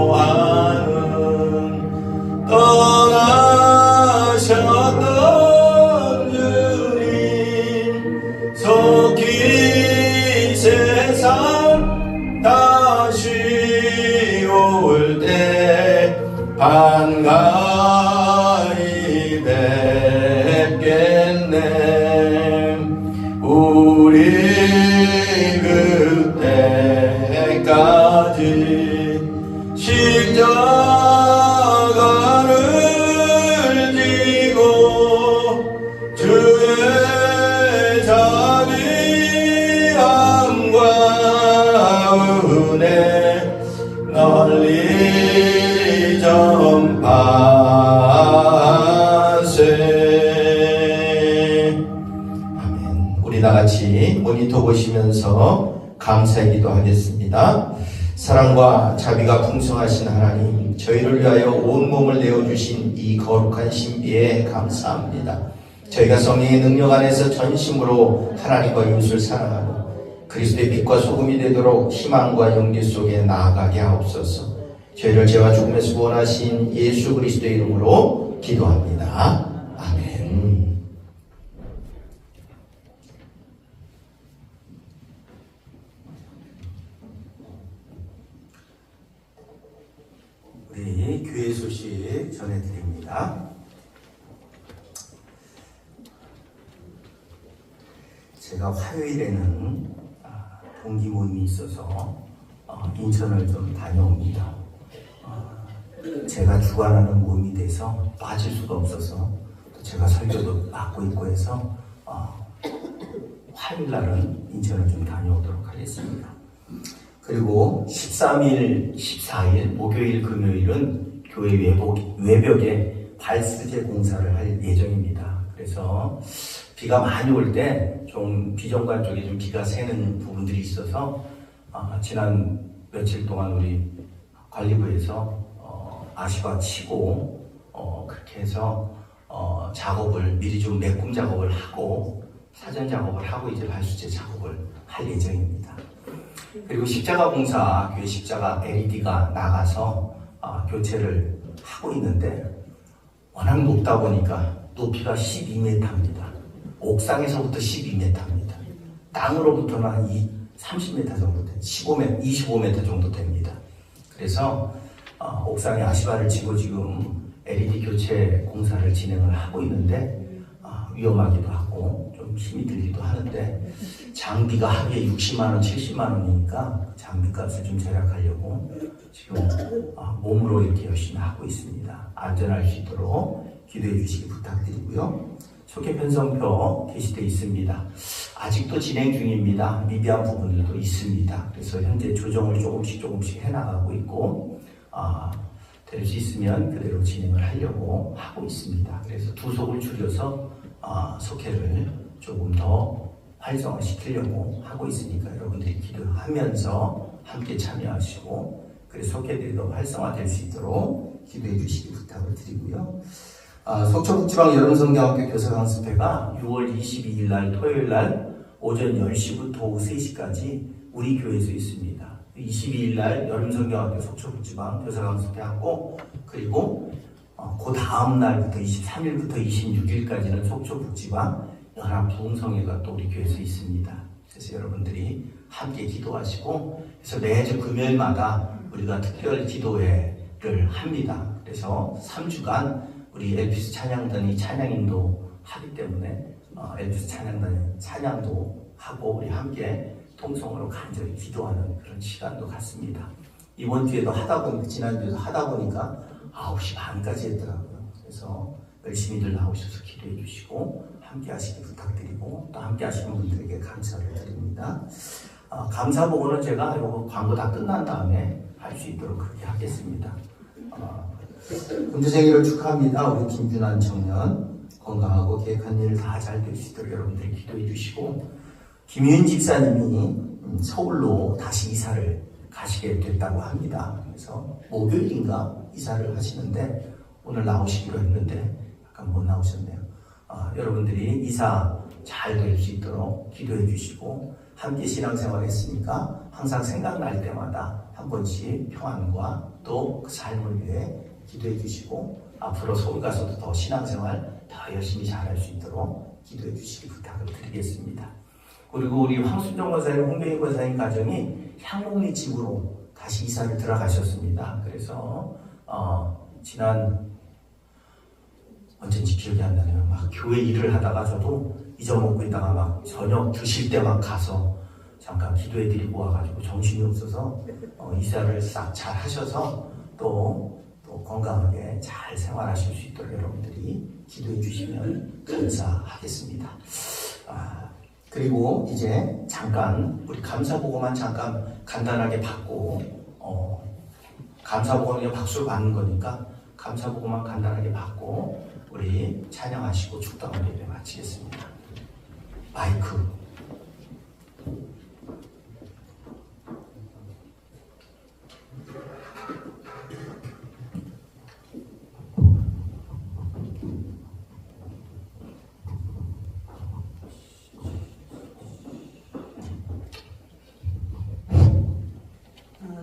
사모하는 떠나셨던 주님 속히 세상 다시 올 때 반가이 뵙겠네 우리 그때까지 십자가를 지고 주의 자비함과 은혜 널리 전파세 아멘. 우리 다같이 모니터 보시면서 감사의 기도하겠습니다. 사랑과 자비가 풍성하신 하나님, 저희를 위하여 온몸을 내어주신 이 거룩한 신비에 감사합니다. 저희가 성령의 능력 안에서 전심으로 하나님과 이웃을 사랑하고 그리스도의 빛과 소금이 되도록 희망과 용기 속에 나아가게 하옵소서. 저희를 죄와 죽음에서 구원하신 예수 그리스도의 이름으로 기도합니다. 아멘. 우리 교회 소식 전해드립니다. 제가 화요일에는 동기 모임이 있어서 인천을 좀 다녀옵니다. 제가 주관하는 모임이 돼서 빠질 수가 없어서 또 제가 설교도 맡고 있고 해서 화요일날은 인천을 좀 다녀오도록 하겠습니다. 그리고 13일, 14일, 목요일, 금요일은 교회 외벽에 발수제 공사를 할 예정입니다. 그래서 비가 많이 올 때 좀 비정관 쪽에 좀 비가 새는 부분들이 있어서 지난 며칠 동안 우리 관리부에서 아시바 치고 그렇게 해서 작업을 미리 좀 메꿈 작업을 하고 사전 작업을 하고 이제 발수제 작업을 할 예정입니다. 그리고 십자가 공사, 교회 십자가 LED가 나가서 교체를 하고 있는데 워낙 높다 보니까 높이가 12m입니다. 옥상에서부터 12m입니다. 땅으로부터는 한 30m 정도 됩니다. 25m 정도 됩니다. 그래서 옥상에 아시바를 치고 지금 LED 교체 공사를 진행을 하고 있는데 위험하기도 하고 좀 힘이 들기도 하는데 장비가 하루에 60만 원, 70만 원이니까 장비값을 좀 절약하려고 지금 몸으로 이렇게 열심히 하고 있습니다. 안전할 수 있도록 기도해 주시기 부탁드리고요. 속해 편성표 게시되어 있습니다. 아직도 진행 중입니다. 미비한 부분들도 있습니다. 그래서 현재 조정을 조금씩 해나가고 있고 될 수 있으면 그대로 진행을 하려고 하고 있습니다. 그래서 두 속을 줄여서 속해를 조금 더 활성화시키려고 하고 있으니까 여러분들이 기도하면서 함께 참여하시고 그래서 속해들이 더 활성화될 수 있도록 기도해 주시기 부탁을 드리고요. 속초북지방 여름성경학교 교사강습회가 6월 22일 날 토요일 날 오전 10시부터 오후 3시까지 우리 교회에서 있습니다. 22일 날 여름성경학교 속초북지방 교사강습회 하고 그리고 그 다음 날부터 23일부터 26일까지는 속초북지방 연합부흥성회가 또 우리 교회에서 있습니다. 그래서 여러분들이 함께 기도하시고 그래서 매주 금요일마다 우리가 특별 기도회를 합니다. 그래서 3주간 우리 엘피스 찬양단이 찬양인도 하기 때문에 엘피스 찬양단의 찬양도 하고 우리 함께 통성으로 간절히 기도하는 그런 시간도 갖습니다. 이번 주에도 지난주에도 하다 보니까 9시 반까지 했더라고요. 그래서 열심히들 나오셔서 기도해 주시고 함께 하시기 부탁드리고 또 함께 하시는 분들에게 감사를 드립니다. 감사 보고는 제가 이거 광고 다 끝난 다음에 할 수 있도록 그렇게 하겠습니다. 금주생일을 축하합니다. 우리 김준환 청년 건강하고 계획한 일 다 잘 될 수 있도록 여러분들이 기도해 주시고 김윤 집사님이 서울로 다시 이사를 가시게 됐다고 합니다. 그래서 목요일인가 이사를 하시는데 오늘 나오시기로 했는데 약간 못 나오셨네요. 여러분들이 이사 잘 될 수 있도록 기도해 주시고 함께 신앙생활 했으니까 항상 생각날 때마다 한 번씩 평안과 또 그 삶을 위해 기도해 주시고 앞으로 서울 가서도 더 신앙생활 더 열심히 잘할 수 있도록 기도해 주시기 부탁을 드리겠습니다. 그리고 우리 황순정 권사님, 홍경희 권사님 가정이 향목리 집으로 다시 이사를 들어가셨습니다. 그래서 지난 언젠지 기억이 안 나네요. 막 교회 일을 하다가 저도 잊어먹고 있다가 막 저녁 드실 때 막 가서 잠깐 기도해드리고 와가지고 정신이 없어서 이사를 싹 잘 하셔서 또 건강하게 잘 생활하실 수 있도록 여러분들이 기도해 주시면 감사하겠습니다. 그리고 이제 잠깐 우리 감사보고만 잠깐 간단하게 받고 감사보고는 그냥 박수를 받는 거니까 감사보고만 간단하게 받고 우리 찬양하시고 축도하는 예배 마치겠습니다. 마이크.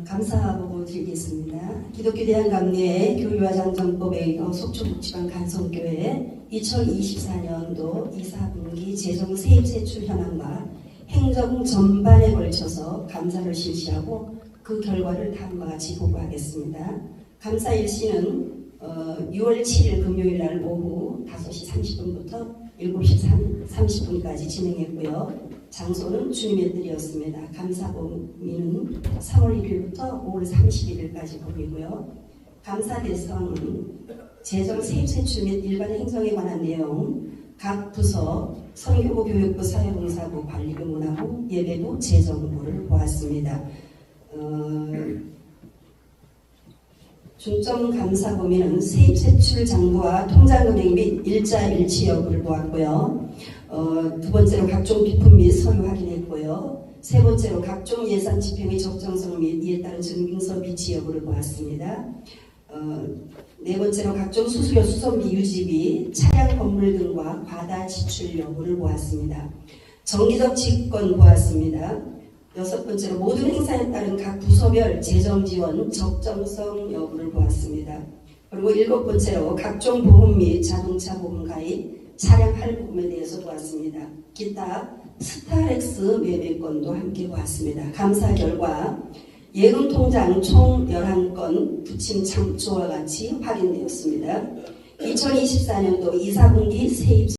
감사하고 드리겠습니다. 기독교 대한감리회 교류와 장정법에 의거 속초북지방 간성교회 2024년도 2사분기 재정 세입 세출 현황과 행정 전반에 걸쳐서 감사를 실시하고 그 결과를 다음과 같이 보고하겠습니다. 감사 일시는 6월 7일 금요일 날 오후 5시 30분부터 7시 30분까지 진행했고요. 장소는 주님의 뜰이었습니다. 감사 범위는 3월 1일부터 5월 31일까지 범위고요. 감사 대상은 재정 세입 세출 및 일반 행정에 관한 내용, 각 부서, 선교부, 교육부, 사회봉사부, 관리부, 문화부, 예배부, 재정부를 보았습니다. 중점 감사 범위는 세입 세출 장부와 통장 금액 및 일자 일치 여부를 보았고요. 두 번째로 각종 비품 및 서류 확인했고요. 세 번째로 각종 예산 집행의 적정성 및 이에 따른 증빙서 비치 여부를 보았습니다. 네 번째로 각종 수수료 수선비 유지비, 차량 건물 등과 과다 지출 여부를 보았습니다. 정기적 직권 보았습니다. 여섯 번째로 모든 행사에 따른 각 부서별 재정 지원 적정성 여부를 보았습니다. 그리고 일곱 번째로 각종 보험 및 자동차 보험 가입, 차량 할부금에 대해서 보았습니다. 기타 스타렉스 매매건도 함께 보았습니다. 감사 결과 예금 통장 총 11건 부침 창조와 같이 확인되었습니다. 2024년도 2사분기 세입